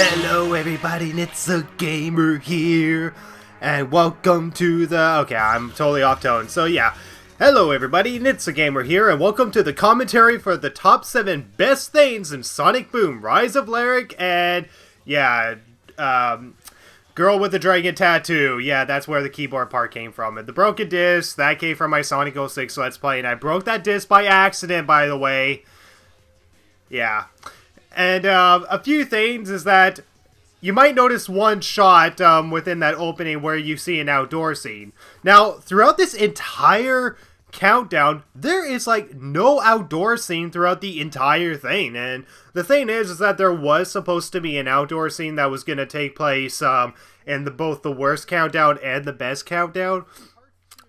Hello everybody, it's a gamer here, and welcome to the... Okay, I'm totally off tone. So yeah, hello everybody, it's a gamer here, and welcome to the commentary for the top 7 best things in Sonic Boom, Rise of Lyric, and yeah, Girl with the Dragon Tattoo. Yeah, that's where the keyboard part came from. And the broken disc, that came from my Sonic 06 Let's Play, and I broke that disc by accident, by the way. Yeah. And a few things is that you might notice one shot within that opening where you see an outdoor scene. Now, throughout this entire countdown, there is like no outdoor scene throughout the entire thing. And the thing is that there was supposed to be an outdoor scene that was going to take place in both the worst countdown and the best countdown.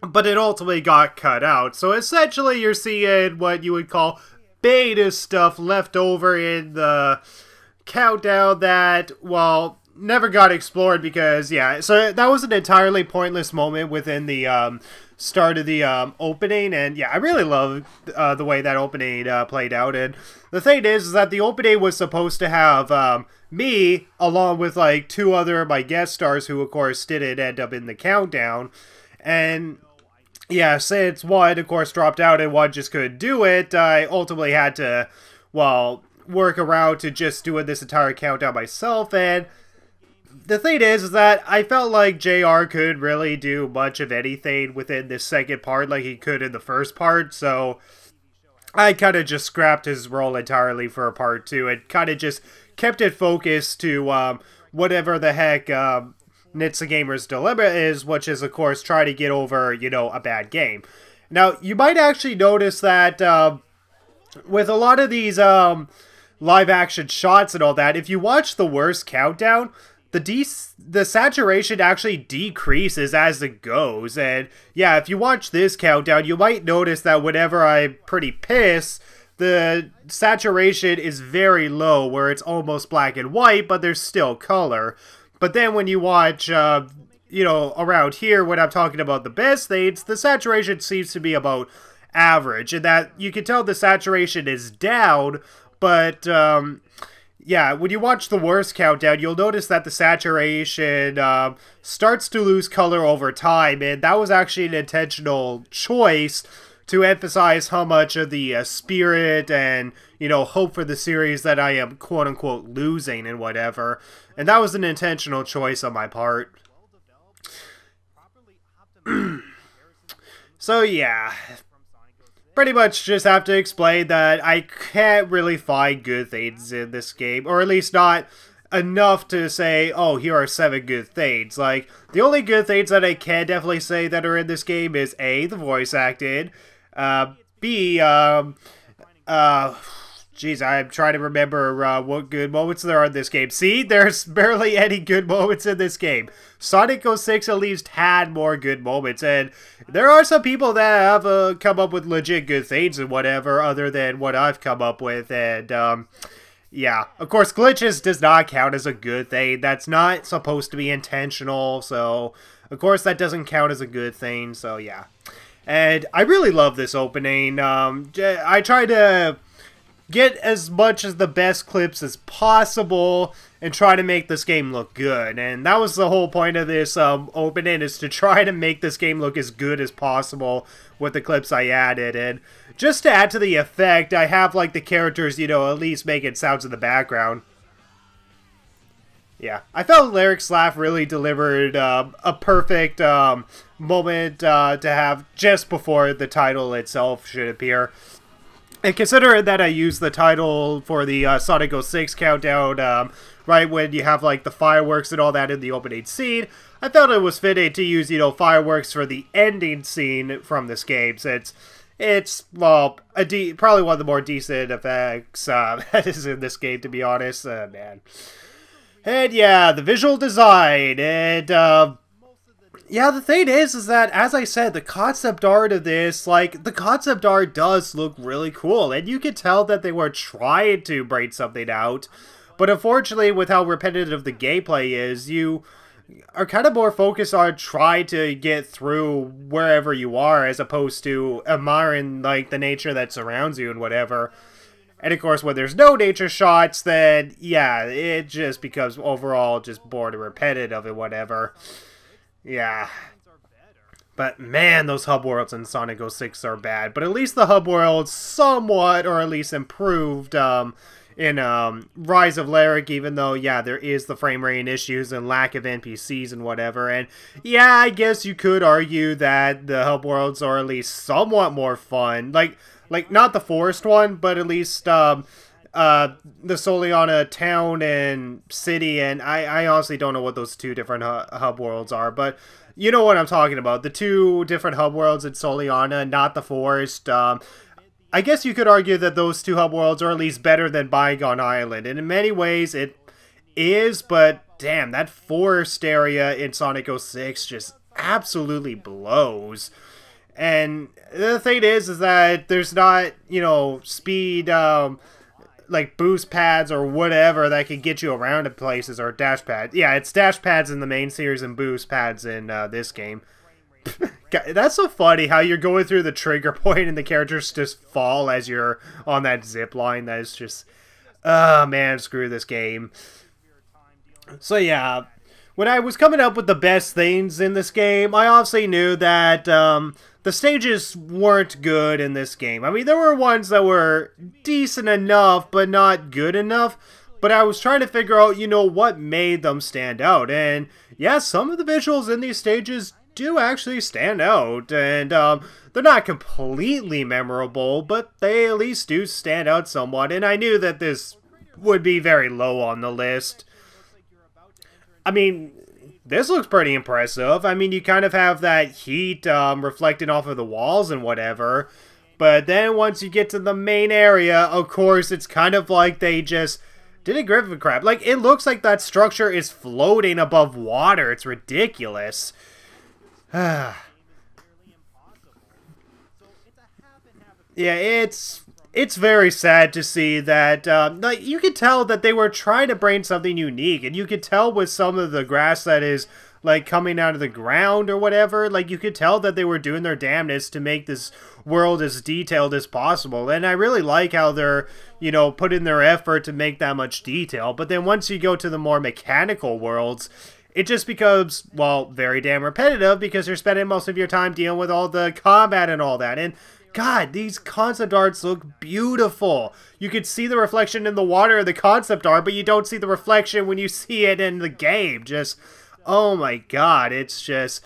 But it ultimately got cut out. So essentially you're seeing what you would call beta stuff left over in the countdown that, well, never got explored because, yeah, so that was an entirely pointless moment within the start of the opening, and yeah, I really love the way that opening played out. And the thing is that the opening was supposed to have me, along with like 2 other of my guest stars who of course didn't end up in the countdown, and yeah, since one, of course, dropped out and one just couldn't do it, I ultimately had to, well, work around to just doing this entire countdown myself. And the thing is that I felt like JR could really do much of anything within this second part like he could in the first part, so I kind of just scrapped his role entirely for part 2 and kind of just kept it focused to whatever the heck Nitsa Gamer's dilemma is, which is, of course, try to get over, you know, a bad game. Now, you might actually notice that with a lot of these live-action shots and all that, if you watch the worst countdown, the saturation actually decreases as it goes. And yeah, if you watch this countdown, you might notice that whenever I'm pretty pissed, the saturation is very low, where it's almost black and white, but there's still color. But then when you watch, you know, around here, when I'm talking about the best things, the saturation seems to be about average. And that you can tell the saturation is down, but, yeah, when you watch the worst countdown, you'll notice that the saturation starts to lose color over time. And that was actually an intentional choice to emphasize how much of the spirit and, you know, hope for the series that I am quote-unquote losing and whatever. And that was an intentional choice on my part. So yeah, pretty much just have to explain that I can't really find good things in this game, or at least not enough to say, oh, here are 7 good things. Like, the only good things that I can definitely say that are in this game is A, the voice acting, B, jeez, I'm trying to remember what good moments there are in this game. See, there's barely any good moments in this game. Sonic 06 at least had more good moments, and there are some people that have come up with legit good things and whatever, other than what I've come up with, and, yeah. Of course, glitches does not count as a good thing. That's not supposed to be intentional, so, of course, that doesn't count as a good thing, so, yeah. And I really love this opening. I try to get as much as the best clips as possible and try to make this game look good. And that was the whole point of this opening, is to try to make this game look as good as possible with the clips I added. And just to add to the effect, I have like the characters, you know, at least making sounds in the background. Yeah, I felt Lyric's laugh really delivered a perfect moment to have just before the title itself should appear. And considering that I used the title for the Sonic 06 countdown right when you have like the fireworks and all that in the opening scene, I felt it was fitting to use, you know, fireworks for the ending scene from this game, since it's, well, probably one of the more decent effects that is in this game, to be honest. Man. And yeah, the visual design, and yeah, the thing is that, as I said, the concept art of this, like, the concept art does look really cool, and you can tell that they were trying to bring something out, but unfortunately, with how repetitive the gameplay is, you are kind of more focused on trying to get through wherever you are, as opposed to admiring, like, the nature that surrounds you and whatever. And of course, when there's no nature shots, then yeah, it just becomes overall just bored and repetitive and whatever. Yeah. But man, those hub worlds in Sonic 06 are bad. But at least the hub worlds somewhat, or at least improved in Rise of Lyric, even though, yeah, there is the frame rate issues and lack of NPCs and whatever. And yeah, I guess you could argue that the hub worlds are at least somewhat more fun. Like not the forest one, but at least the Soliana town and city. And I honestly don't know what those two different hub worlds are, but you know what I'm talking about. The two different hub worlds in Soliana, not the forest. I guess you could argue that those two hub worlds are at least better than Bygone Island. And in many ways it is, but damn, that forest area in Sonic 06 just absolutely blows. And the thing is that there's not, you know, speed, like boost pads or whatever that can get you around to places, or dash pads. Yeah, it's dash pads in the main series and boost pads in this game. That's so funny how you're going through the trigger point and the characters just fall as you're on that zip line. That is just, oh man, screw this game. So yeah, when I was coming up with the best things in this game, I obviously knew that the stages weren't good in this game. I mean, there were ones that were decent enough, but not good enough. But I was trying to figure out, you know, what made them stand out. And yeah, some of the visuals in these stages do actually stand out, and they're not completely memorable, but they at least do stand out somewhat, and I knew that this would be very low on the list. I mean, this looks pretty impressive. I mean, you kind of have that heat reflecting off of the walls and whatever, but then once you get to the main area, of course, it's kind of like they just did a Griffin crap. Like, it looks like that structure is floating above water. It's ridiculous. Yeah, it's very sad to see that, like, you could tell that they were trying to bring something unique, and you could tell with some of the grass that is, like, coming out of the ground or whatever, like, you could tell that they were doing their damnedest to make this world as detailed as possible, and I really like how they're, you know, putting their effort to make that much detail, but then once you go to the more mechanical worlds, it just becomes, well, very damn repetitive because you're spending most of your time dealing with all the combat and all that. And God, these concept arts look beautiful. You could see the reflection in the water of the concept art, but you don't see the reflection when you see it in the game. Just, oh my God, it's just,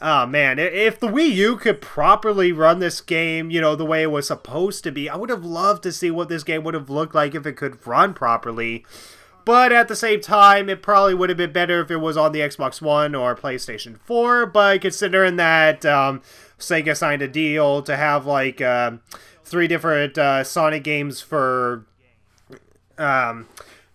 oh man. If the Wii U could properly run this game, you know, the way it was supposed to be, I would have loved to see what this game would have looked like if it could run properly. But at the same time, it probably would have been better if it was on the Xbox One or PlayStation 4. But considering that Sega signed a deal to have like 3 different Sonic games for like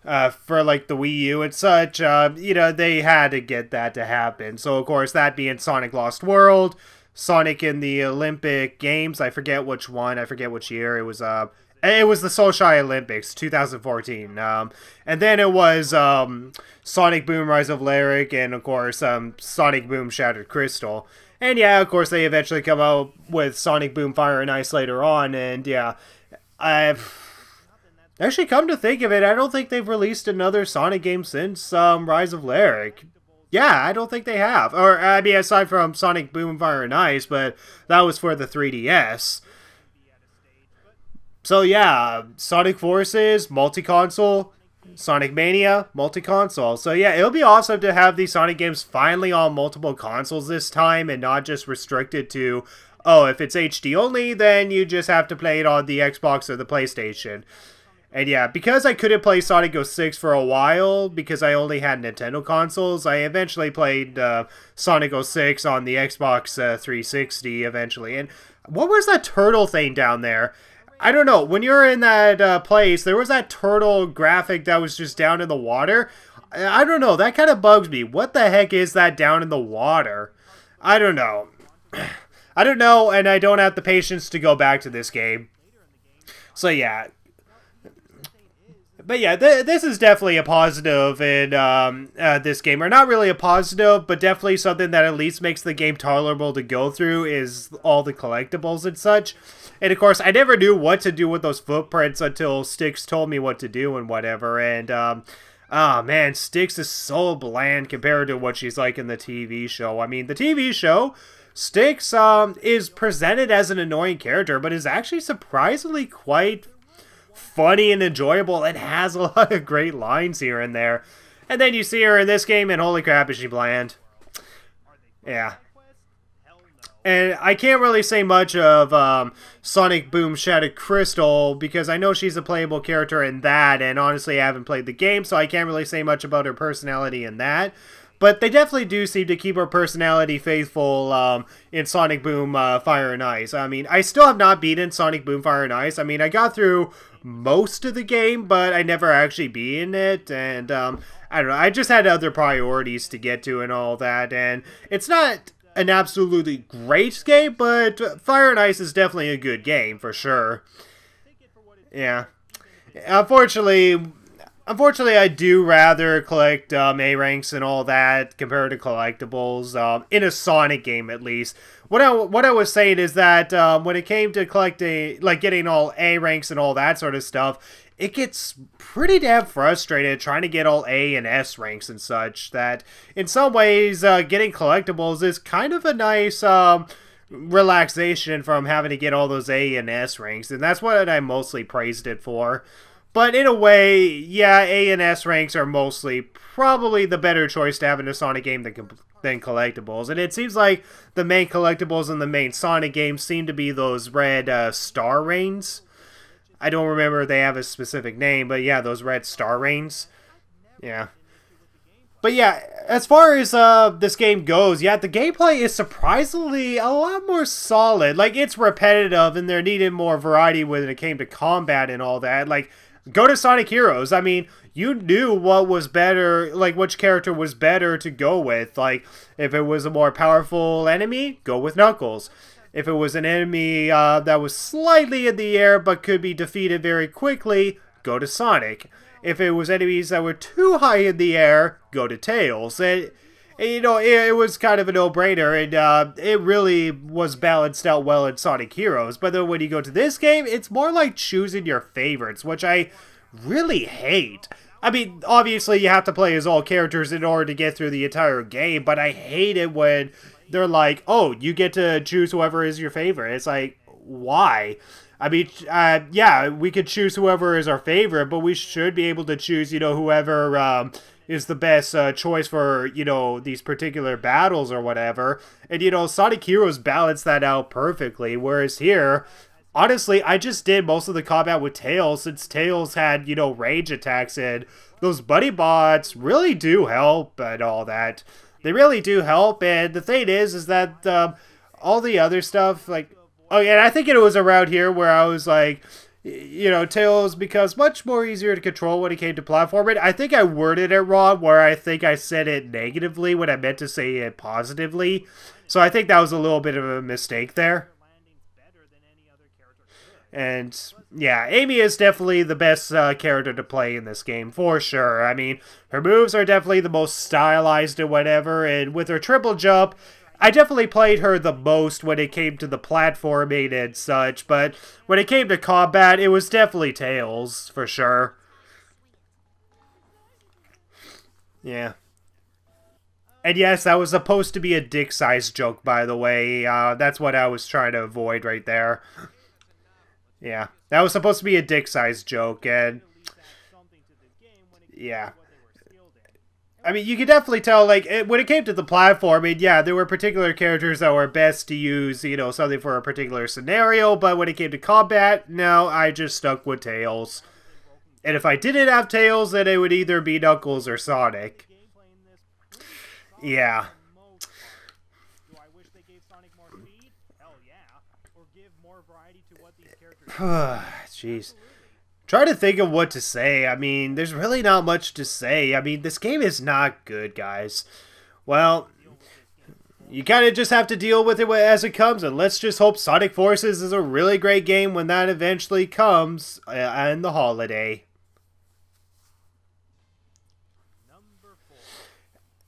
the Wii U and such, you know, they had to get that to happen. So of course, that being Sonic Lost World, Sonic in the Olympic Games. I forget which one. I forget which year it was. It was the Sochi Olympics, 2014. And then it was Sonic Boom Rise of Lyric, and of course Sonic Boom Shattered Crystal. And yeah, of course they eventually come out with Sonic Boom Fire and Ice later on. And yeah, I've actually come to think of it, I don't think they've released another Sonic game since Rise of Lyric. Yeah, I don't think they have. Or, I mean, aside from Sonic Boom Fire and Ice, but that was for the 3DS. So yeah, Sonic Forces, multi-console, Sonic Mania, multi-console. So yeah, it'll be awesome to have these Sonic games finally on multiple consoles this time and not just restricted to, oh, if it's HD only, then you just have to play it on the Xbox or the PlayStation. And yeah, because I couldn't play Sonic 06 for a while, because I only had Nintendo consoles, I eventually played Sonic 06 on the Xbox 360 eventually. And what was that turtle thing down there? I don't know, when you're in that place, there was that turtle graphic that was just down in the water. I don't know, that kind of bugs me. What the heck is that down in the water? I don't know. I don't know, and I don't have the patience to go back to this game. So yeah. But yeah, this is definitely a positive in this game. Or not really a positive, but definitely something that at least makes the game tolerable to go through is all the collectibles and such. And of course, I never knew what to do with those footprints until Styx told me what to do and whatever. And, oh man, Styx is so bland compared to what she's like in the TV show. I mean, the TV show, Styx is presented as an annoying character, but is actually surprisingly quite funny and enjoyable and has a lot of great lines here and there. And then you see her in this game and holy crap is she bland. Yeah. And I can't really say much of Sonic Boom Shattered Crystal because I know she's a playable character in that, and honestly I haven't played the game, so I can't really say much about her personality in that. But they definitely do seem to keep her personality faithful in Sonic Boom Fire and Ice. I mean, I still have not beaten Sonic Boom Fire and Ice. I mean, I got through most of the game, but I never actually beaten it, and I don't know, I just had other priorities to get to and all that, and it's not an absolutely great game, but Fire and Ice is definitely a good game, for sure. Yeah. Unfortunately, I do rather collect A ranks and all that compared to collectibles, in a Sonic game at least. What I was saying is that when it came to collecting, like getting all A ranks and all that sort of stuff, it gets pretty damn frustrated trying to get all A and S ranks and such, that in some ways getting collectibles is kind of a nice relaxation from having to get all those A and S ranks, and that's what I mostly praised it for. But in a way, yeah, A and S ranks are mostly probably the better choice to have in a Sonic game than collectibles. And it seems like the main collectibles in the main Sonic game seem to be those red star rains. I don't remember if they have a specific name, but yeah, those red star rains. Yeah. But yeah, as far as this game goes, yeah, the gameplay is surprisingly a lot more solid. Like, it's repetitive, and there needed more variety when it came to combat and all that. Like, go to Sonic Heroes. I mean, you knew what was better, like, which character was better to go with. Like, if it was a more powerful enemy, go with Knuckles. If it was an enemy that was slightly in the air but could be defeated very quickly, go to Sonic. If it was enemies that were too high in the air, go to Tails. And you know, it was kind of a no-brainer, and it really was balanced out well in Sonic Heroes. But then when you go to this game, it's more like choosing your favorites, which I really hate. I mean, obviously you have to play as all characters in order to get through the entire game, but I hate it when they're like, oh, you get to choose whoever is your favorite. It's like, why? I mean, yeah, we could choose whoever is our favorite, but we should be able to choose, you know, whoever is the best choice for, you know, these particular battles or whatever. And, you know, Sonic Heroes balanced that out perfectly, whereas here, honestly, I just did most of the combat with Tails, since Tails had, you know, range attacks, and those buddy bots really do help and all that. They really do help, and the thing is that all the other stuff, like, oh yeah, and I think it was around here where I was like, you know, Tails becomes much more easier to control when it came to platforming. I think I worded it wrong, where I think I said it negatively when I meant to say it positively. So I think that was a little bit of a mistake there. And yeah, Amy is definitely the best character to play in this game, for sure. I mean, her moves are definitely the most stylized and whatever, and with her triple jump, I definitely played her the most when it came to the platforming and such, but when it came to combat, it was definitely Tails, for sure. Yeah. And yes, that was supposed to be a dick-sized joke, by the way. That's what I was trying to avoid right there. Yeah, that was supposed to be a dick-sized joke, and yeah. I mean, you can definitely tell, like, when it came to the platforming, yeah, there were particular characters that were best to use, you know, something for a particular scenario, but when it came to combat, no, I just stuck with Tails. And if I didn't have Tails, then it would either be Knuckles or Sonic. Yeah. Jeez. Try to think of what to say. I mean, there's really not much to say. I mean, this game is not good, guys. Well, you kind of just have to deal with it as it comes, and let's just hope Sonic Forces is a really great game when that eventually comes in the holiday.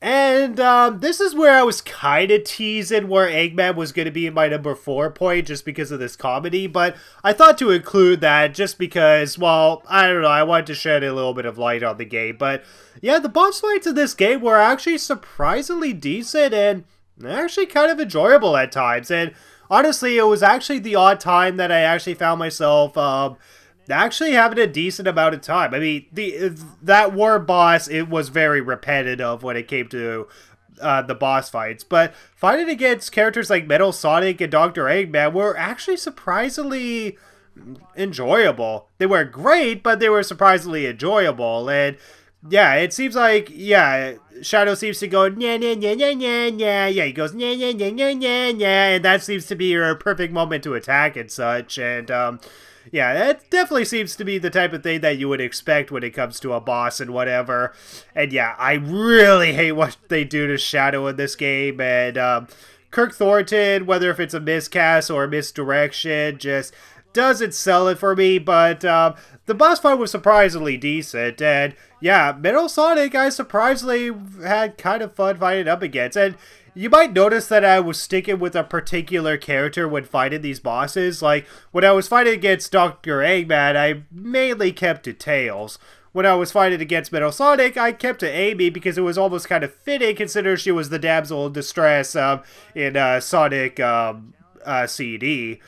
And this is where I was kind of teasing where Eggman was going to be in my number 4 point just because of this comedy, but I thought to include that just because, well, I don't know, I wanted to shed a little bit of light on the game. But yeah, the boss fights in this game were actually surprisingly decent and actually kind of enjoyable at times. And honestly, it was actually the odd time that I actually found myself actually having a decent amount of time. I mean, that war boss, it was very repetitive when it came to the boss fights, but fighting against characters like Metal Sonic and Dr. Eggman were actually surprisingly enjoyable. They were great, but they were surprisingly enjoyable. And yeah, it seems like, yeah, Shadow seems to go, nya, nya, nya, nya, nya, nya. Yeah, he goes, nya, nya, nya, nya, nya, nya, and that seems to be your perfect moment to attack and such. And yeah, that definitely seems to be the type of thing that you would expect when it comes to a boss and whatever. And yeah, I really hate what they do to Shadow in this game. And Kirk Thornton, whether if it's a miscast or a misdirection, just doesn't sell it for me. But the boss fight was surprisingly decent. And yeah, Metal Sonic, I surprisingly had kind of fun fighting up against. And you might notice that I was sticking with a particular character when fighting these bosses. Like, when I was fighting against Dr. Eggman, I mainly kept to Tails. When I was fighting against Metal Sonic, I kept to Amy because it was almost kind of fitting considering she was the damsel in distress in Sonic CD.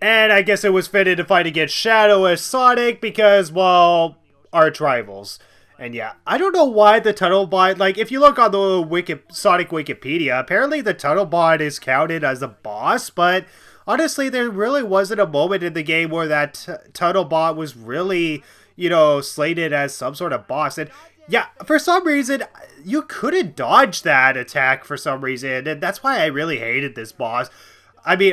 And I guess it was fitted to fight against Shadow as Sonic because, well, arch rivals. And yeah, I don't know why the Tunnel Bot, like, if you look on the Sonic Wikipedia, apparently the Tunnel Bot is counted as a boss, but honestly, there really wasn't a moment in the game where that Tunnel Bot was really, you know, slated as some sort of boss. And yeah, for some reason, you couldn't dodge that attack for some reason, and that's why I really hated this boss. I mean,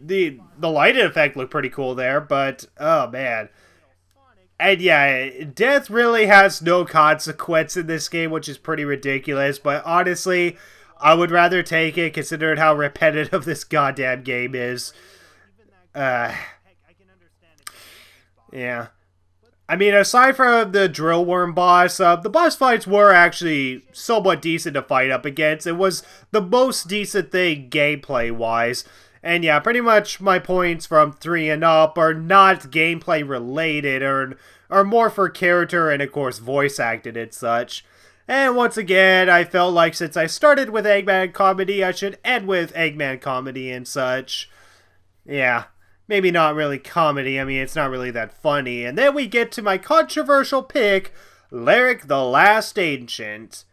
the lighting effect looked pretty cool there, but, oh man. And yeah, death really has no consequence in this game, which is pretty ridiculous. But honestly, I would rather take it considering how repetitive this goddamn game is. Yeah. I mean, aside from the drill worm boss, the boss fights were actually somewhat decent to fight up against. It was the most decent thing gameplay-wise. And yeah, pretty much my points from 3 and up are not gameplay related, or are more for character and of course voice acted and such. And once again, I felt like since I started with Eggman comedy, I should end with Eggman comedy and such. Yeah, maybe not really comedy, I mean it's not really that funny. And then we get to my controversial pick, Lyric the Last Ancient.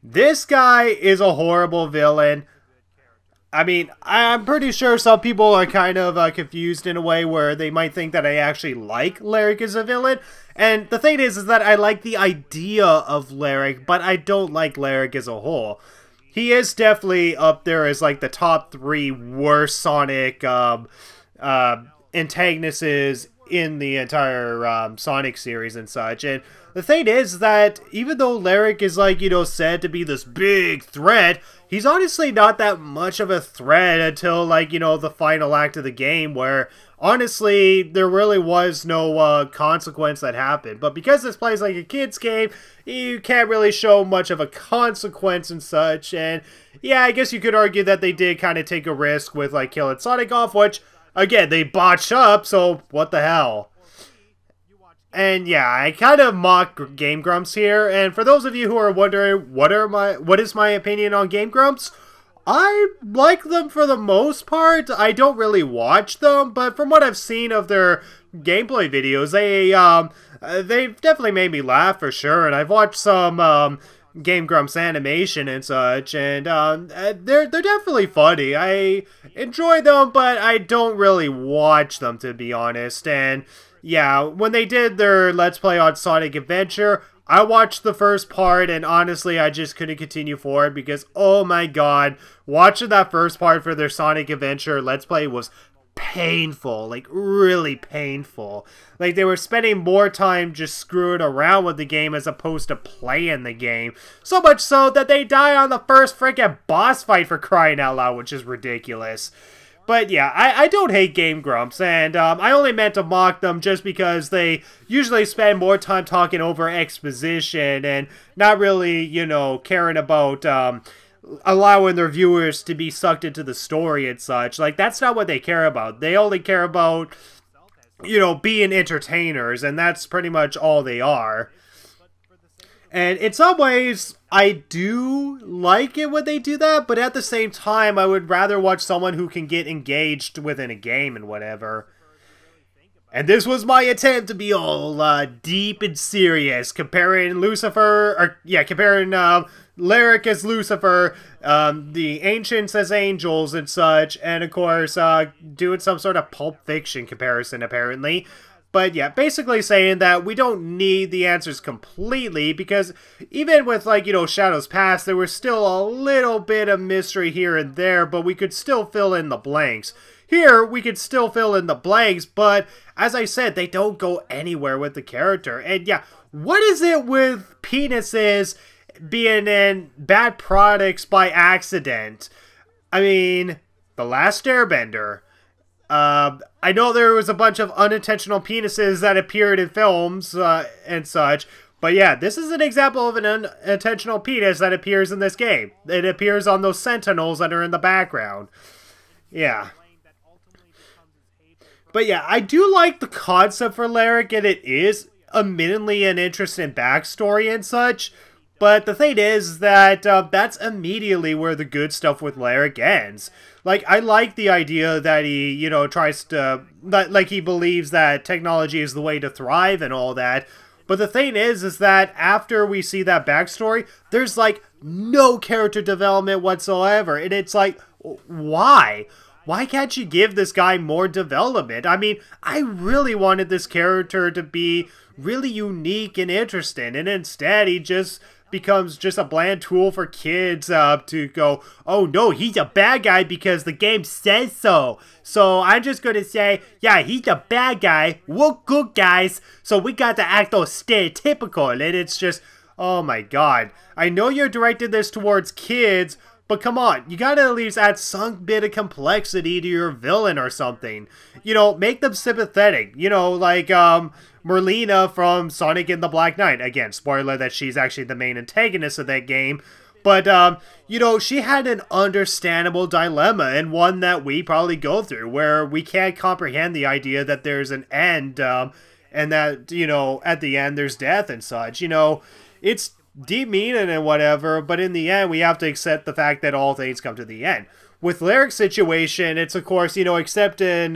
This guy is a horrible villain. I mean, I'm pretty sure some people are kind of confused in a way where they might think that I actually like Lyric as a villain. And the thing is that I like the idea of Lyric, but I don't like Lyric as a whole. He is definitely up there as like the top 3 worst Sonic antagonists in the entire Sonic series and such. And the thing is that even though Lyric is like, you know, said to be this big threat, he's honestly not that much of a threat until, like, you know, the final act of the game where, honestly, there really was no consequence that happened. But because this plays like a kid's game, you can't really show much of a consequence and such. And yeah, I guess you could argue that they did kind of take a risk with, like, killing Sonic off, which, again, they botched up, so what the hell. And yeah, I kind of mock Game Grumps here, and for those of you who are wondering what is my opinion on Game Grumps, I like them for the most part. I don't really watch them, but from what I've seen of their gameplay videos, they've definitely made me laugh for sure, and I've watched some Game Grumps animation and such, and they're definitely funny. I enjoy them, but I don't really watch them, to be honest. And yeah, when they did their Let's Play on Sonic Adventure, I watched the first part, and honestly, I just couldn't continue forward because, oh my god, watching that first part for their Sonic Adventure Let's Play was painful, like really painful. Like they were spending more time just screwing around with the game as opposed to playing the game. So much so that they die on the first freaking boss fight, for crying out loud, which is ridiculous. But yeah, I don't hate Game Grumps, and I only meant to mock them just because they usually spend more time talking over exposition and not really, you know, caring about allowing their viewers to be sucked into the story and such. Like, that's not what they care about. They only care about, you know, being entertainers, and that's pretty much all they are. And in some ways, I do like it when they do that, but at the same time, I would rather watch someone who can get engaged within a game and whatever. And this was my attempt to be all deep and serious, comparing comparing Lyric as Lucifer, the Ancients as angels and such, and of course, doing some sort of Pulp Fiction comparison, apparently. But yeah, basically saying that we don't need the answers completely, because even with, like, you know, Shadows Past, there was still a little bit of mystery here and there, but we could still fill in the blanks. Here, we could still fill in the blanks, but as I said, they don't go anywhere with the character. And yeah, what is it with penises being in bad products by accident? I mean, The Last Airbender. I know there was a bunch of unintentional penises that appeared in films and such, but yeah, this is an example of an unintentional penis that appears in this game. It appears on those sentinels that are in the background. Yeah. But yeah, I do like the concept for Lyric, and it is admittedly an interesting backstory and such. But the thing is that that's immediately where the good stuff with Lyric ends. Like, I like the idea that he, you know, tries to, like, he believes that technology is the way to thrive and all that. But the thing is that after we see that backstory, there's, like, no character development whatsoever. And it's like, why? Why can't you give this guy more development? I mean, I really wanted this character to be really unique and interesting. And instead, he just becomes just a bland tool for kids to go, oh no, he's a bad guy because the game says so. So I'm just going to say, yeah, he's a bad guy. We're good guys. So we got to act all stereotypical. And it's just, oh my god. I know you're directing this towards kids, but come on, you gotta at least add some bit of complexity to your villain or something. You know, make them sympathetic. You know, like, Merlina from Sonic and the Black Knight. Again, spoiler that she's actually the main antagonist of that game. But, you know, she had an understandable dilemma, and one that we probably go through, where we can't comprehend the idea that there's an end, and that, you know, at the end there's death and such. You know, it's demeaning and whatever, but in the end, we have to accept the fact that all things come to the end. With Lyric's situation, it's, of course, you know, accepting,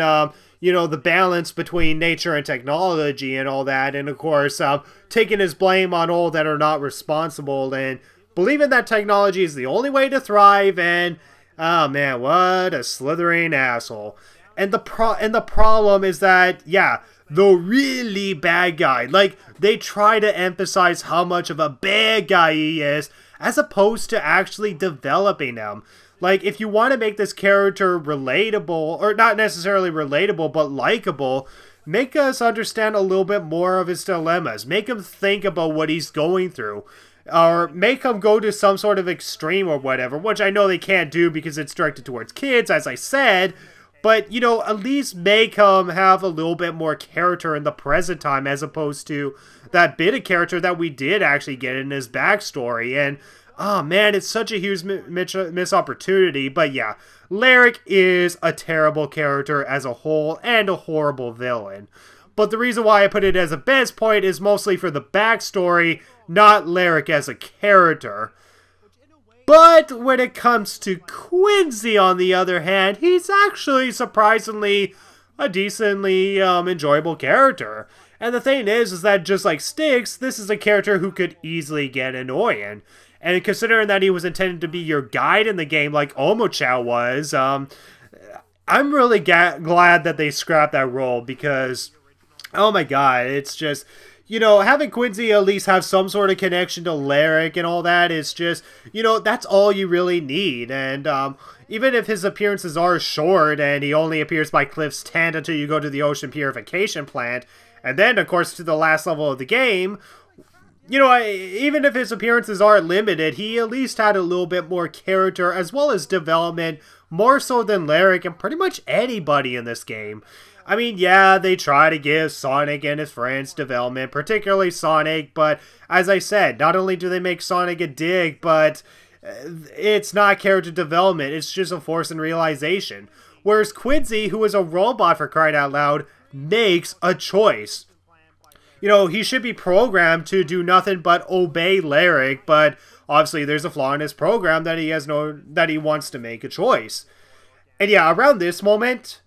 you know, the balance between nature and technology and all that, and, of course, taking his blame on all that are not responsible, and believing that technology is the only way to thrive, and, oh man, what a slithering asshole. And the problem is that, yeah, the really bad guy, like, they try to emphasize how much of a bad guy he is, as opposed to actually developing him. Like, if you want to make this character relatable, or not necessarily relatable, but likable, make us understand a little bit more of his dilemmas. Make him think about what he's going through. Or make him go to some sort of extreme or whatever, which I know they can't do because it's directed towards kids, as I said. But, you know, at least make him have a little bit more character in the present time, as opposed to that bit of character that we did actually get in his backstory. And, oh man, it's such a huge missed opportunity. But yeah, Lyric is a terrible character as a whole, and a horrible villain. But the reason why I put it as a best point is mostly for the backstory, not Lyric as a character. But when it comes to Quincy, on the other hand, he's actually surprisingly a decently enjoyable character. And the thing is that just like Styx, this is a character who could easily get annoying. And considering that he was intended to be your guide in the game like Omochao was, I'm really glad that they scrapped that role, because, oh my god, it's just, you know, having Quincy at least have some sort of connection to Lyric and all that is just, you know, that's all you really need. And even if his appearances are short and he only appears by Cliff's tent until you go to the ocean purification plant, and then, of course, to the last level of the game, you know, even if his appearances are limited, he at least had a little bit more character as well as development, more so than Lyric and pretty much anybody in this game. I mean, yeah, they try to give Sonic and his friends development, particularly Sonic, but as I said, not only do they make Sonic a dick, but it's not character development, it's just a force and realization. Whereas Quincy, who is a robot for crying out loud, makes a choice. You know, he should be programmed to do nothing but obey Lyric, but obviously there's a flaw in his program that he wants to make a choice. And yeah, around this moment,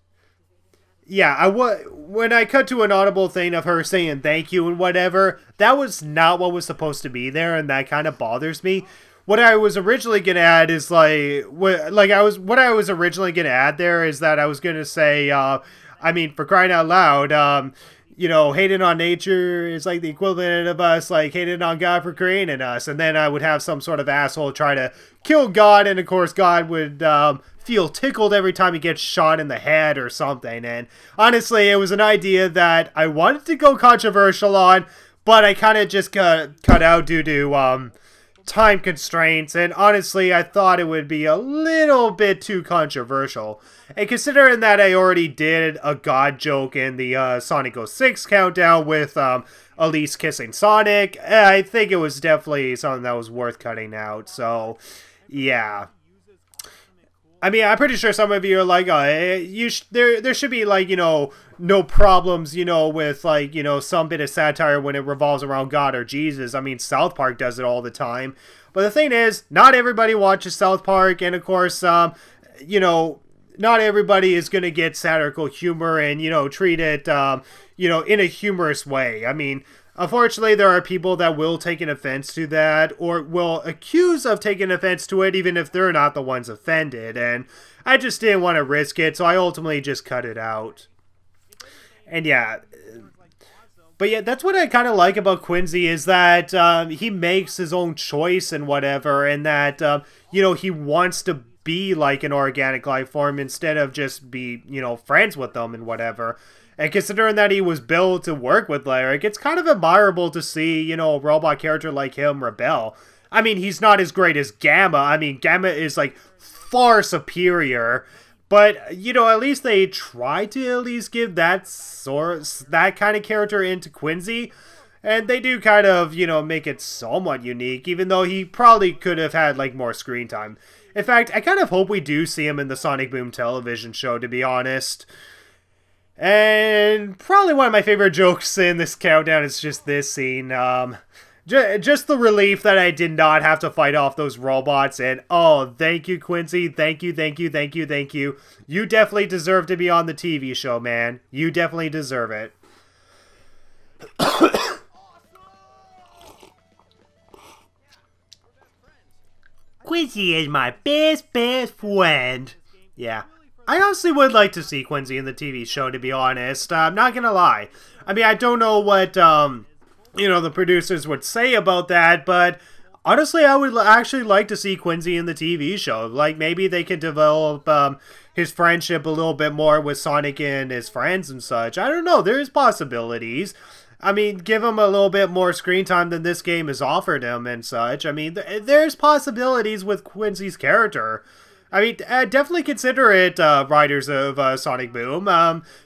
yeah, when I cut to an audible thing of her saying thank you and whatever, that was not what was supposed to be there, and that kind of bothers me. What I was originally gonna add is what I was originally gonna add there is that I was gonna say, I mean, for crying out loud, you know, hating on nature is like the equivalent of us, like, hating on God for creating us. And then I would have some sort of asshole try to kill God, and of course God would feel tickled every time he gets shot in the head or something. And honestly, it was an idea that I wanted to go controversial on, but I kind of just cut out due to time constraints, and honestly I thought it would be a little bit too controversial. And considering that I already did a God joke in the Sonic 06 countdown with Elise kissing Sonic, I think it was definitely something that was worth cutting out. So yeah, I mean, I'm pretty sure some of you are like, there should be, like, you know, no problems, you know, with, like, you know, some bit of satire when it revolves around God or Jesus. I mean, South Park does it all the time. But the thing is, not everybody watches South Park, and of course, you know, not everybody is going to get satirical humor and, you know, treat it, you know, in a humorous way. I mean, unfortunately, there are people that will take an offense to that, or will accuse of taking offense to it, even if they're not the ones offended. And I just didn't want to risk it, so I ultimately just cut it out. And yeah, but yeah, that's what I kind of like about Quincy, is that he makes his own choice and whatever, and that, you know, he wants to be like an organic life form instead of just be, you know, friends with them and whatever. And considering that he was built to work with Lyric, it's kind of admirable to see, you know, a robot character like him rebel. I mean, he's not as great as Gamma. I mean, Gamma is, like, far superior. But, you know, at least they try to at least give that kind of character into Quincy. And they do kind of, you know, make it somewhat unique, even though he probably could have had, like, more screen time. In fact, I kind of hope we do see him in the Sonic Boom television show, to be honest. And probably one of my favorite jokes in this countdown is just this scene. Just the relief that I did not have to fight off those robots. And, oh, thank you, Quincy. Thank you, thank you, thank you, thank you. You definitely deserve to be on the TV show, man. You definitely deserve it. Quincy is my best friend. Yeah. I honestly would like to see Quincy in the TV show, to be honest. I'm not gonna lie. I mean, I don't know what, you know, the producers would say about that, but honestly, I would actually like to see Quincy in the TV show. Like, maybe they could develop his friendship a little bit more with Sonic and his friends and such. I don't know. There's possibilities. I mean, give him a little bit more screen time than this game has offered him and such. I mean, there's possibilities with Quincy's character. I mean, definitely consider it, writers of Sonic Boom.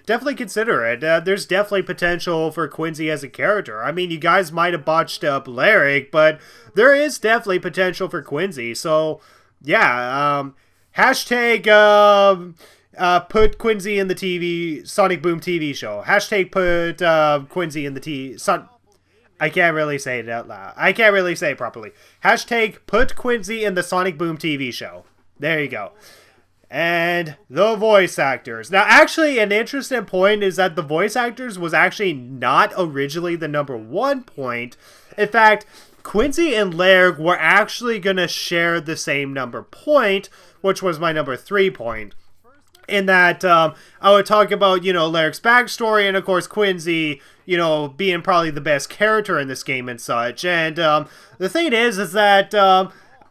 Definitely consider it. There's definitely potential for Quincy as a character. I mean, you guys might have botched up Lyric, but there is definitely potential for Quincy. So, yeah, hashtag put Quincy in the Sonic Boom TV show. Hashtag put Quincy in the I can't really say it out loud. I can't really say it properly. Hashtag put Quincy in the Sonic Boom TV show. There you go. And the voice actors. Now, actually, an interesting point is that the voice actors was actually not originally the #1 point. In fact, Quincy and Lyric were actually going to share the same number point, which was my #3 point. In that, I would talk about, you know, Lyric's backstory, and of course, Quincy, you know, being probably the best character in this game and such. And the thing is that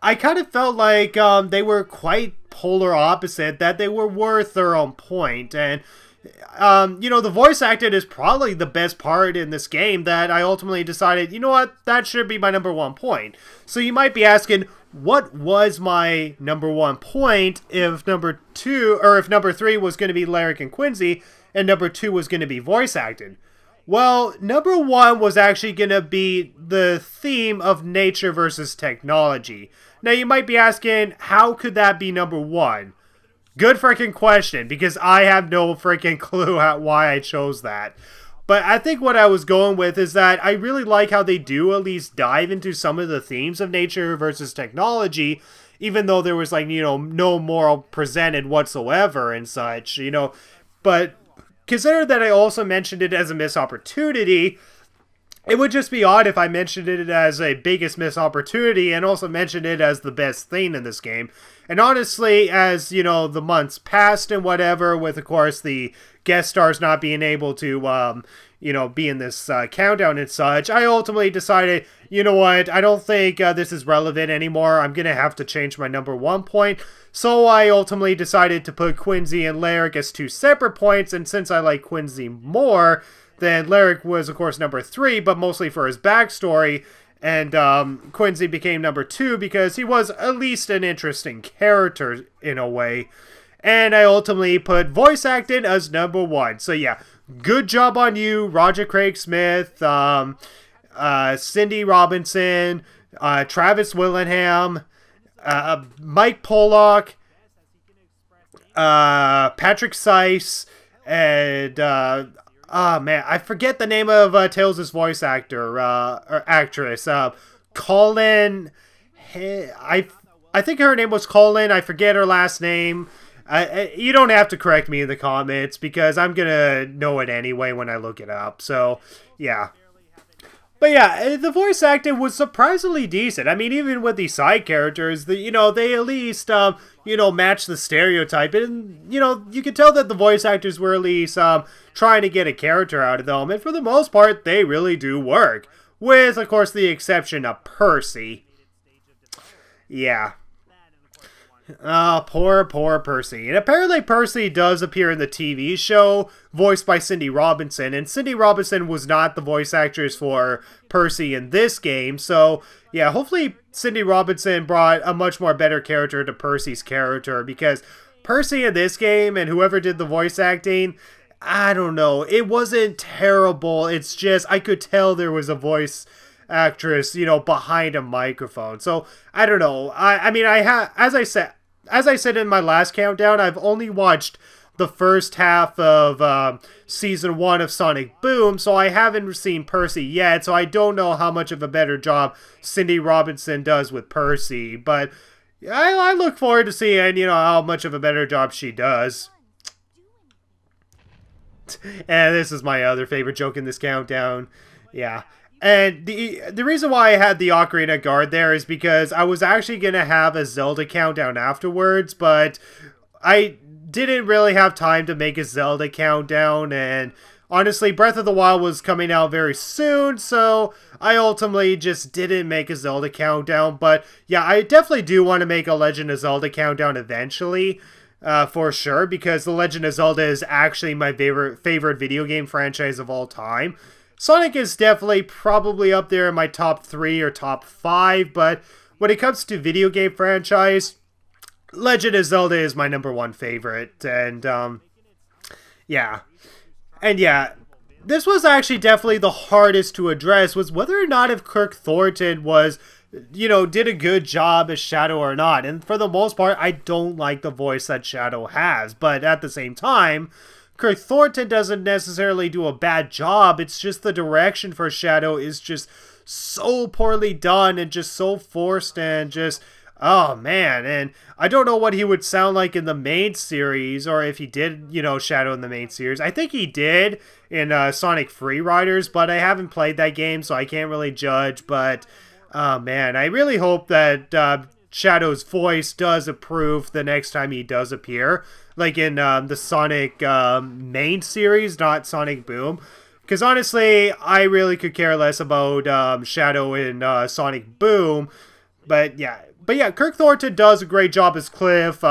I kind of felt like they were quite polar opposite, that they were worth their own point. And you know, the voice acting is probably the best part in this game that I ultimately decided, you know what, that should be my #1 point. So you might be asking, what was my #1 point if number 2, or if number 3 was going to be Lyric and Quincy, and number 2 was going to be voice acting? Well, #1 was actually going to be the theme of nature versus technology. Now you might be asking, how could that be #1? Good freaking question, because I have no freaking clue why I chose that. But I think what I was going with is that I really like how they do at least dive into some of the themes of nature versus technology, even though there was, like, you know, no moral presented whatsoever and such, you know. But consider that I also mentioned it as a missed opportunity. It would just be odd if I mentioned it as a biggest missed opportunity and also mentioned it as the best thing in this game. And honestly, as, you know, the months passed and whatever, with, of course, the guest stars not being able to, you know, be in this countdown and such, I ultimately decided, you know what, I don't think this is relevant anymore. I'm going to have to change my #1 point. So I ultimately decided to put Quincy and Lyric as 2 separate points, and since I like Quincy more, then Lyric was, of course, number 3, but mostly for his backstory. And Quincy became number 2 because he was at least an interesting character in a way. And I ultimately put voice acting as #1. So yeah, good job on you, Roger Craig Smith, Cindy Robinson, Travis Willingham, Mike Pollock, Patrick Seiss, and oh man, I forget the name of Tails' voice actor or actress. Colin. I think her name was Colin. I forget her last name. You don't have to correct me in the comments because I'm gonna know it anyway when I look it up. So yeah. But yeah, the voice acting was surprisingly decent. I mean, even with the side characters, you know, they at least, you know, match the stereotype. And, you know, you could tell that the voice actors were at least trying to get a character out of them. And for the most part, they really do work. With, of course, the exception of Percy. Yeah. Poor Percy. And apparently Percy does appear in the TV show, voiced by Cindy Robinson. And Cindy Robinson was not the voice actress for Percy in this game. So, yeah, hopefully Cindy Robinson brought a much more better character to Percy's character. Because Percy in this game, and whoever did the voice acting, I don't know. It wasn't terrible. It's just, I could tell there was a voice actress, you know, behind a microphone. So I don't know. I mean, as I said in my last countdown, I've only watched the first half of season 1 of Sonic Boom, so I haven't seen Percy yet. So I don't know how much of a better job Cindy Robinson does with Percy, but I look forward to seeing, you know, how much of a better job she does. And this is my other favorite joke in this countdown. Yeah. And the reason why I had the Ocarina Guard there is because I was actually going to have a Zelda countdown afterwards, but I didn't really have time to make a Zelda countdown, and honestly, Breath of the Wild was coming out very soon, so I ultimately just didn't make a Zelda countdown. But yeah, I definitely do want to make a Legend of Zelda countdown eventually, for sure, because The Legend of Zelda is actually my favorite video game franchise of all time. Sonic is definitely probably up there in my top 3 or top 5, but when it comes to video game franchise, Legend of Zelda is my #1 favorite, and yeah. And yeah, this was actually definitely the hardest to address, was whether or not if Kirk Thornton was, you know, did a good job as Shadow or not. And for the most part, I don't like the voice that Shadow has, but at the same time, Kirk Thornton doesn't necessarily do a bad job. It's just the direction for Shadow is just so poorly done and just so forced and just, oh man. And I don't know what he would sound like in the main series, or if he did, you know, Shadow in the main series. I think he did in Sonic Free Riders, but I haven't played that game, so I can't really judge. But, oh man, I really hope that Shadow's voice does improve the next time he does appear. Like in the Sonic main series, not Sonic Boom. Because honestly, I really could care less about Shadow in Sonic Boom. But yeah, Kirk Thornton does a great job as Cliff.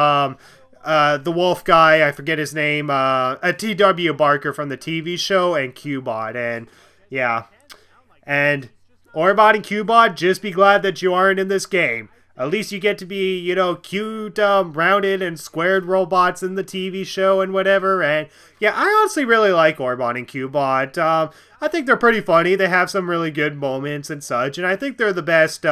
the wolf guy, I forget his name, a T.W. Barker from the TV show, and Cubot. And yeah, and Orbot and Cubot, just be glad that you aren't in this game. At least you get to be, you know, cute, rounded and squared robots in the TV show and whatever. And yeah, I honestly really like Orbot and Cubot. I think they're pretty funny. They have some really good moments and such. And I think they're the best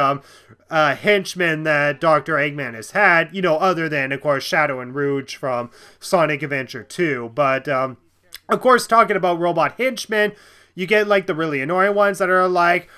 henchmen that Dr. Eggman has had, you know, other than, of course, Shadow and Rouge from Sonic Adventure 2. But, of course, talking about robot henchmen, you get, like, the really annoying ones that are like,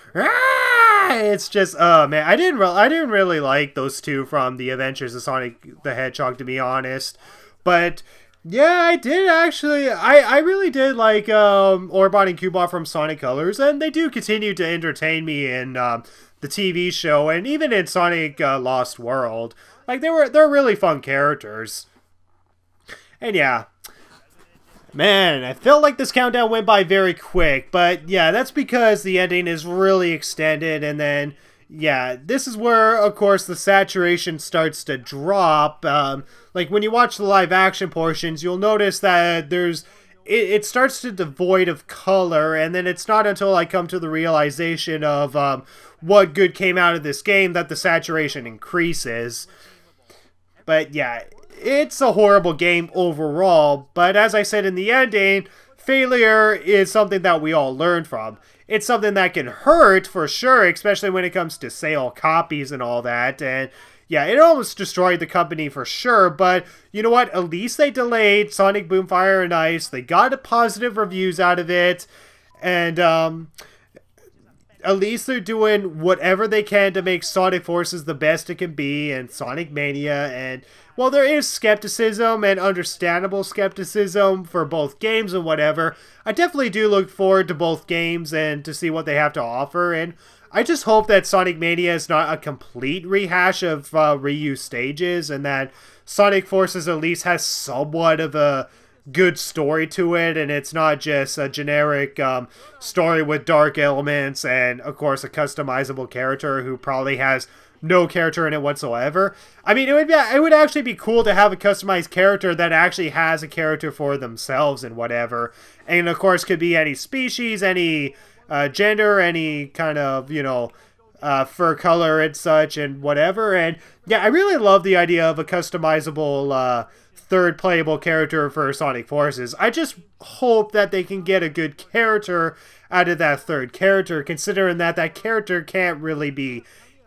it's just, man, I didn't really like those two from the Adventures of Sonic the Hedgehog, to be honest. But yeah, I did actually. I really did like Orbot and Cubot from Sonic Colors, and they do continue to entertain me in the TV show and even in Sonic Lost World. Like they're really fun characters. And yeah. Man, I felt like this countdown went by very quick, but yeah, that's because the ending is really extended, and then, yeah, this is where, of course, the saturation starts to drop. Like, when you watch the live-action portions, you'll notice that it starts to devoid of color, and then it's not until I come to the realization of what good came out of this game that the saturation increases. But yeah, it's a horrible game overall, but as I said in the ending, failure is something that we all learn from. It's something that can hurt, for sure, especially when it comes to sale copies and all that, and yeah, it almost destroyed the company for sure, but you know what? At least they delayed Sonic Boom Fire and Ice, they got positive reviews out of it, and at least they're doing whatever they can to make Sonic Forces the best it can be, and Sonic Mania, and while there is skepticism and understandable skepticism for both games and whatever, I definitely do look forward to both games and to see what they have to offer, and I just hope that Sonic Mania is not a complete rehash of reused stages, and that Sonic Forces at least has somewhat of a good story to it, and it's not just a generic story with dark elements and, of course, a customizable character who probably has no character in it whatsoever. I mean, it would actually be cool to have a customized character that actually has a character for themselves and whatever. And, of course, could be any species, any gender, any kind of, you know, fur color and such and whatever. And, yeah, I really love the idea of a customizable third playable character for Sonic Forces. I just hope that they can get a good character out of that third character, considering that that character can't really be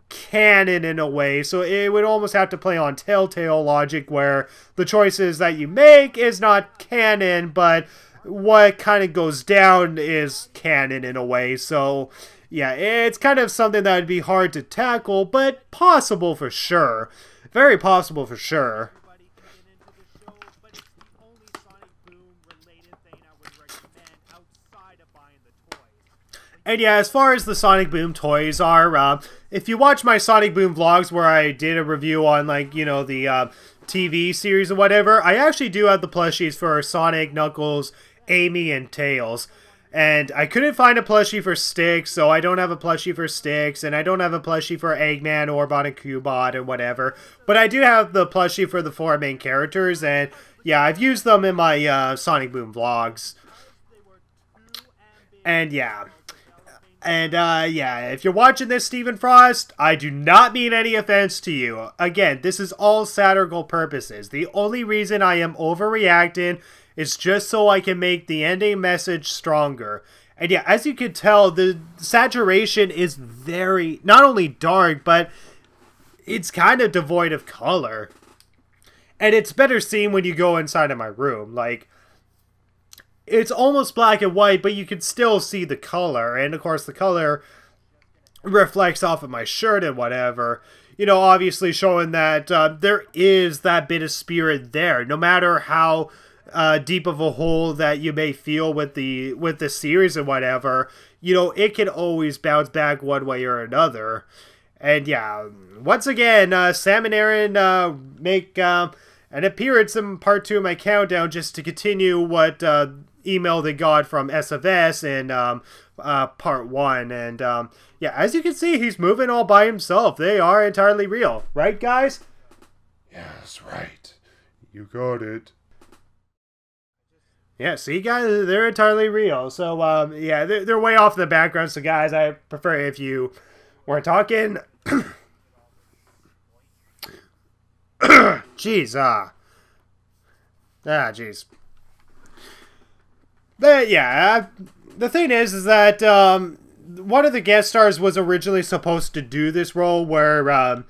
canon in a way, so it would almost have to play on Telltale logic where the choices that you make is not canon, but what kind of goes down is canon in a way. So yeah, it's kind of something that would be hard to tackle, but possible for sure. Very possible for sure. And yeah, as far as the Sonic Boom toys are, if you watch my Sonic Boom vlogs where I did a review on, like, you know, the TV series or whatever, I actually do have the plushies for Sonic, Knuckles, Amy, and Tails. And I couldn't find a plushie for Sticks, so I don't have a plushie for Sticks, and I don't have a plushie for Eggman, Orbot, and Cubot, and whatever. But I do have the plushie for the 4 main characters, and yeah, I've used them in my Sonic Boom vlogs. And yeah. And, yeah, if you're watching this, Stephen Frost, I do not mean any offense to you. Again, this is all satirical purposes. The only reason I am overreacting is just so I can make the ending message stronger. And yeah, as you can tell, the saturation is very, not only dark, but it's kind of devoid of color. And it's better seen when you go inside of my room. Like, it's almost black and white, but you can still see the color. And, of course, the color reflects off of my shirt and whatever. You know, obviously showing that there is that bit of spirit there. No matter how deep of a hole that you may feel with the series and whatever, you know, it can always bounce back one way or another. And, yeah, once again, Sam and Aaron make an appearance in part 2 of my countdown just to continue what email they got from SFS in part 1. And yeah, as you can see, he's moving all by himself. They are entirely real, right, guys? Yes, right. You got it. Yeah, see, guys, they're entirely real. So, yeah, they're way off in the background. So, guys, I prefer if you weren't talking. Jeez, jeez. But, yeah, the thing is that, one of the guest stars was originally supposed to do this role where,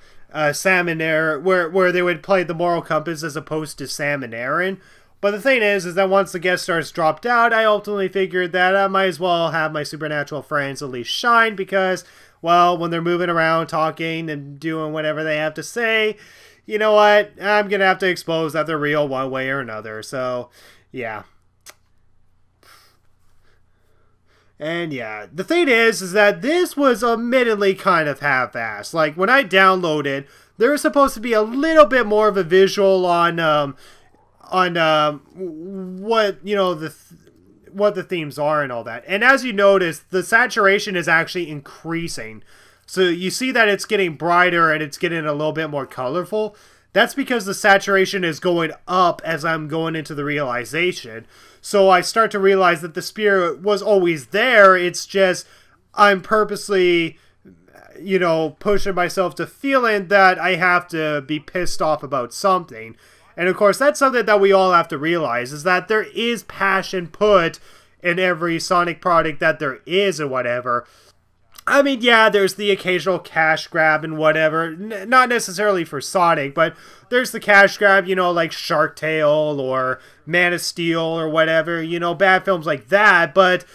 Sam and Aaron, where they would play the moral compass as opposed to Sam and Aaron. But the thing is that once the guest stars dropped out, I ultimately figured that I might as well have my supernatural friends at least shine because, well, when they're moving around, talking, and doing whatever they have to say, you know what? I'm going to have to expose that they're real one way or another. So, yeah. And yeah, the thing is that this was admittedly kind of half-assed. Like, when I downloaded, there was supposed to be a little bit more of a visual on what, you know, what the themes are and all that. And as you notice, the saturation is actually increasing. So you see that it's getting brighter and it's getting a little bit more colorful. That's because the saturation is going up as I'm going into the realization. So I start to realize that the spirit was always there. It's just I'm purposely, you know, pushing myself to feeling that I have to be pissed off about something. And of course, that's something that we all have to realize, is that there is passion put in every Sonic product that there is or whatever. I mean, yeah, there's the occasional cash grab and whatever. Not necessarily for Sonic, but there's the cash grab, you know, like Shark Tale or Man of Steel or whatever. You know, bad films like that. But,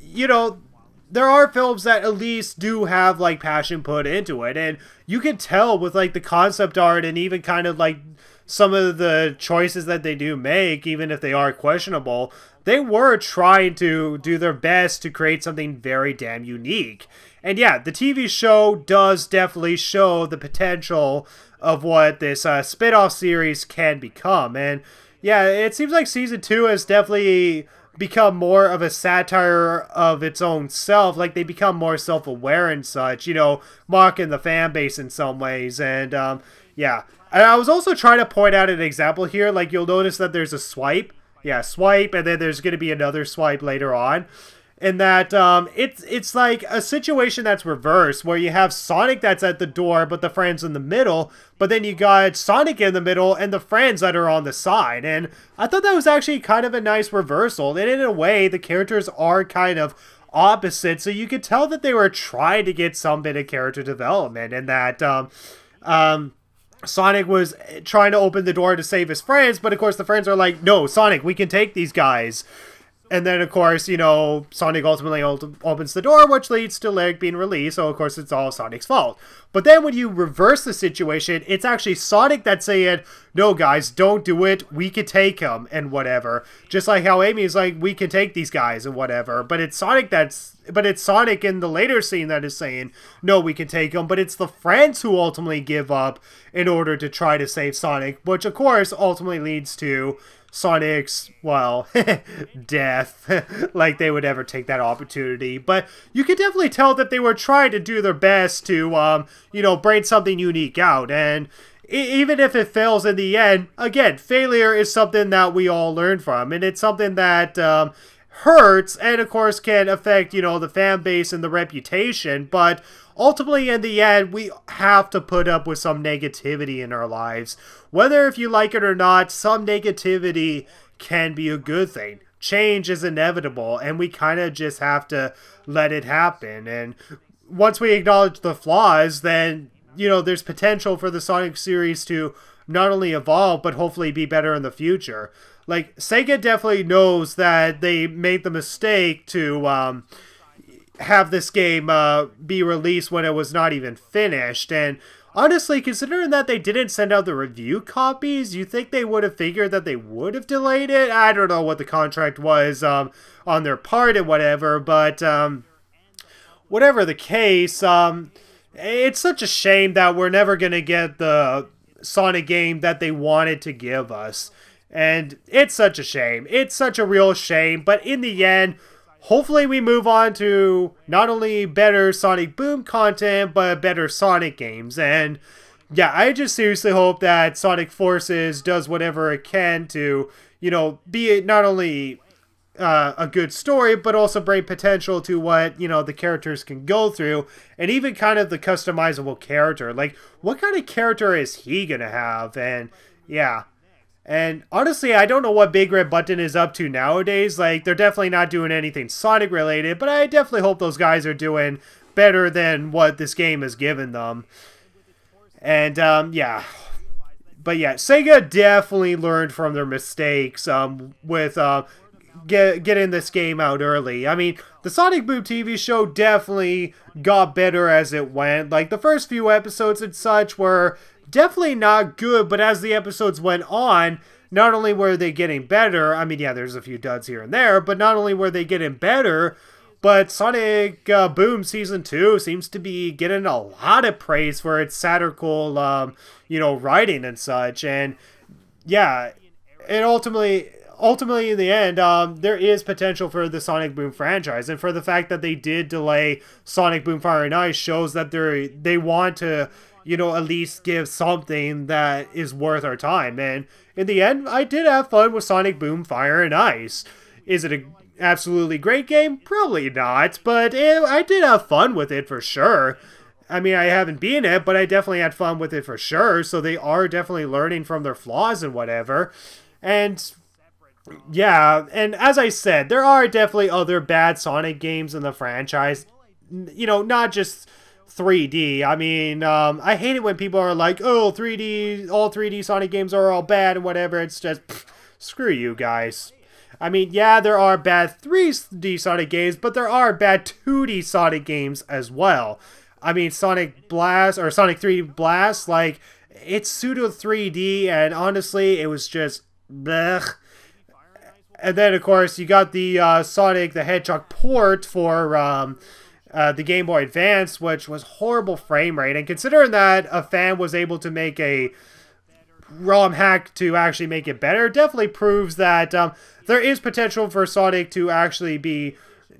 you know, there are films that at least do have, like, passion put into it. And you can tell with, like, the concept art and even kind of, like, some of the choices that they do make, even if they are questionable, they were trying to do their best to create something very damn unique. And yeah, the TV show does definitely show the potential of what this spin-off series can become. And yeah, it seems like Season 2 has definitely become more of a satire of its own self. Like, they become more self-aware and such, you know, mocking the fan base in some ways. And yeah. And I was also trying to point out an example here. Like, you'll notice that there's a swipe. Yeah, swipe, and then there's going to be another swipe later on. And that it's like a situation that's reversed, where you have Sonic that's at the door, but the friends in the middle. But then you got Sonic in the middle and the friends that are on the side. And I thought that was actually kind of a nice reversal. And in a way, the characters are kind of opposite. So you could tell that they were trying to get some bit of character development. And that Sonic was trying to open the door to save his friends, but of course the friends are like, no, Sonic, we can take these guys. And then, of course, you know, Sonic ultimately opens the door, which leads to Lyric being released, so of course it's all Sonic's fault. But then when you reverse the situation, it's actually Sonic that's saying, no guys, don't do it, we can take him, and whatever. Just like how Amy is like, we can take these guys, and whatever. But it's Sonic in the later scene that is saying, no, we can take him, but it's the friends who ultimately give up in order to try to save Sonic, which of course ultimately leads to Sonic's, well, death. Like they would ever take that opportunity. But you can definitely tell that they were trying to do their best to, you know, bring something unique out. And even if it fails in the end, again, failure is something that we all learn from. And it's something that hurts and, of course, can affect, you know, the fan base and the reputation. But ultimately, in the end, we have to put up with some negativity in our lives. Whether if you like it or not, some negativity can be a good thing. Change is inevitable, and we kind of just have to let it happen. And once we acknowledge the flaws, then, you know, there's potential for the Sonic series to not only evolve, but hopefully be better in the future. Like, Sega definitely knows that they made the mistake to have this game be released when it was not even finished. And honestly, considering that they didn't send out the review copies, you think they would have figured that they would have delayed it? I don't know what the contract was on their part and whatever, but whatever the case, it's such a shame that we're never going to get the Sonic game that they wanted to give us. And it's such a shame. It's such a real shame. But in the end, hopefully we move on to not only better Sonic Boom content, but better Sonic games. And yeah, I just seriously hope that Sonic Forces does whatever it can to, you know, be not only a good story, but also bring potential to what, you know, the characters can go through, and even kind of the customizable character. Like, what kind of character is he gonna have? And yeah. And honestly, I don't know what Big Red Button is up to nowadays. Like, they're definitely not doing anything Sonic related, but I definitely hope those guys are doing better than what this game has given them. And yeah. But yeah, Sega definitely learned from their mistakes with getting this game out early. I mean, the Sonic Boom TV show definitely got better as it went. Like, the first few episodes and such were definitely not good, but as the episodes went on, not only were they getting better, I mean, yeah, there's a few duds here and there, but not only were they getting better, but Sonic Boom Season 2 seems to be getting a lot of praise for its satirical, you know, writing and such. And yeah, it ultimately in the end, there is potential for the Sonic Boom franchise. And for the fact that they did delay Sonic Boom Fire and Ice shows that they want to, you know, at least give something that is worth our time. And in the end, I did have fun with Sonic Boom Fire and Ice. Is it a absolutely great game? Probably not, but I did have fun with it for sure. I mean, I haven't beaten it, but I definitely had fun with it for sure, so they are definitely learning from their flaws and whatever. And yeah, and as I said, there are definitely other bad Sonic games in the franchise. You know, not just 3D. I mean, I hate it when people are like, oh, 3D, all 3D Sonic games are all bad and whatever. It's just, pff, screw you guys. I mean, yeah, there are bad 3D Sonic games, but there are bad 2D Sonic games as well. I mean, Sonic Blast, or Sonic 3D Blast, like, it's pseudo 3D, and honestly, it was just, blech. And then, of course, you got the Sonic the Hedgehog port for the Game Boy Advance, which was horrible frame rate. And considering that a fan was able to make a ROM hack to actually make it better, definitely proves that there is potential for Sonic to actually be,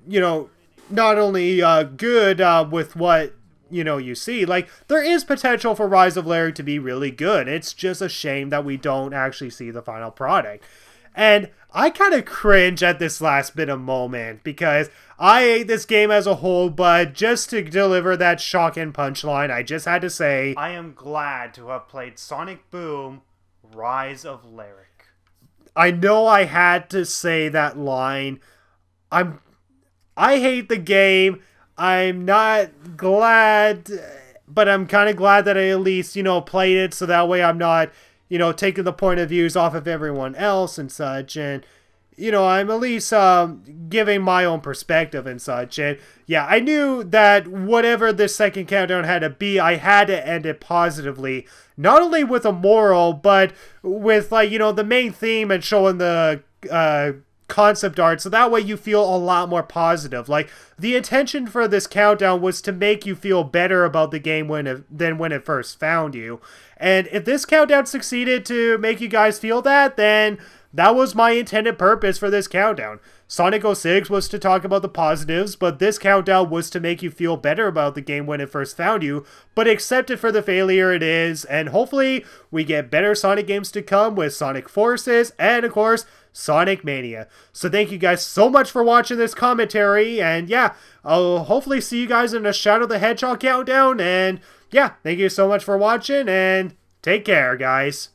you know, not only good with what, you know, you see. Like, there is potential for Rise of Larry to be really good. It's just a shame that we don't actually see the final product. And I kind of cringe at this last bit of moment because I hate this game as a whole, but just to deliver that shocking punchline, I just had to say, I am glad to have played Sonic Boom Rise of Lyric. I know I had to say that line. I hate the game. I'm not glad, but I'm kind of glad that I at least, you know, played it so that way I'm not, you know, taking the point of views off of everyone else and such. And, you know, I'm at least giving my own perspective and such. And yeah, I knew that whatever this second countdown had to be, I had to end it positively. Not only with a moral, but with, like, you know, the main theme and showing the concept art, so that way you feel a lot more positive. Like, the intention for this countdown was to make you feel better about the game than when it first found you. And if this countdown succeeded to make you guys feel that, then that was my intended purpose for this countdown. Sonic 06 was to talk about the positives, but this countdown was to make you feel better about the game when it first found you, but accept it for the failure it is, and hopefully we get better Sonic games to come with Sonic Forces, and of course, Sonic Mania. So thank you guys so much for watching this commentary, and yeah, I'll hopefully see you guys in a Shadow the Hedgehog countdown, and yeah, thank you so much for watching, and take care, guys.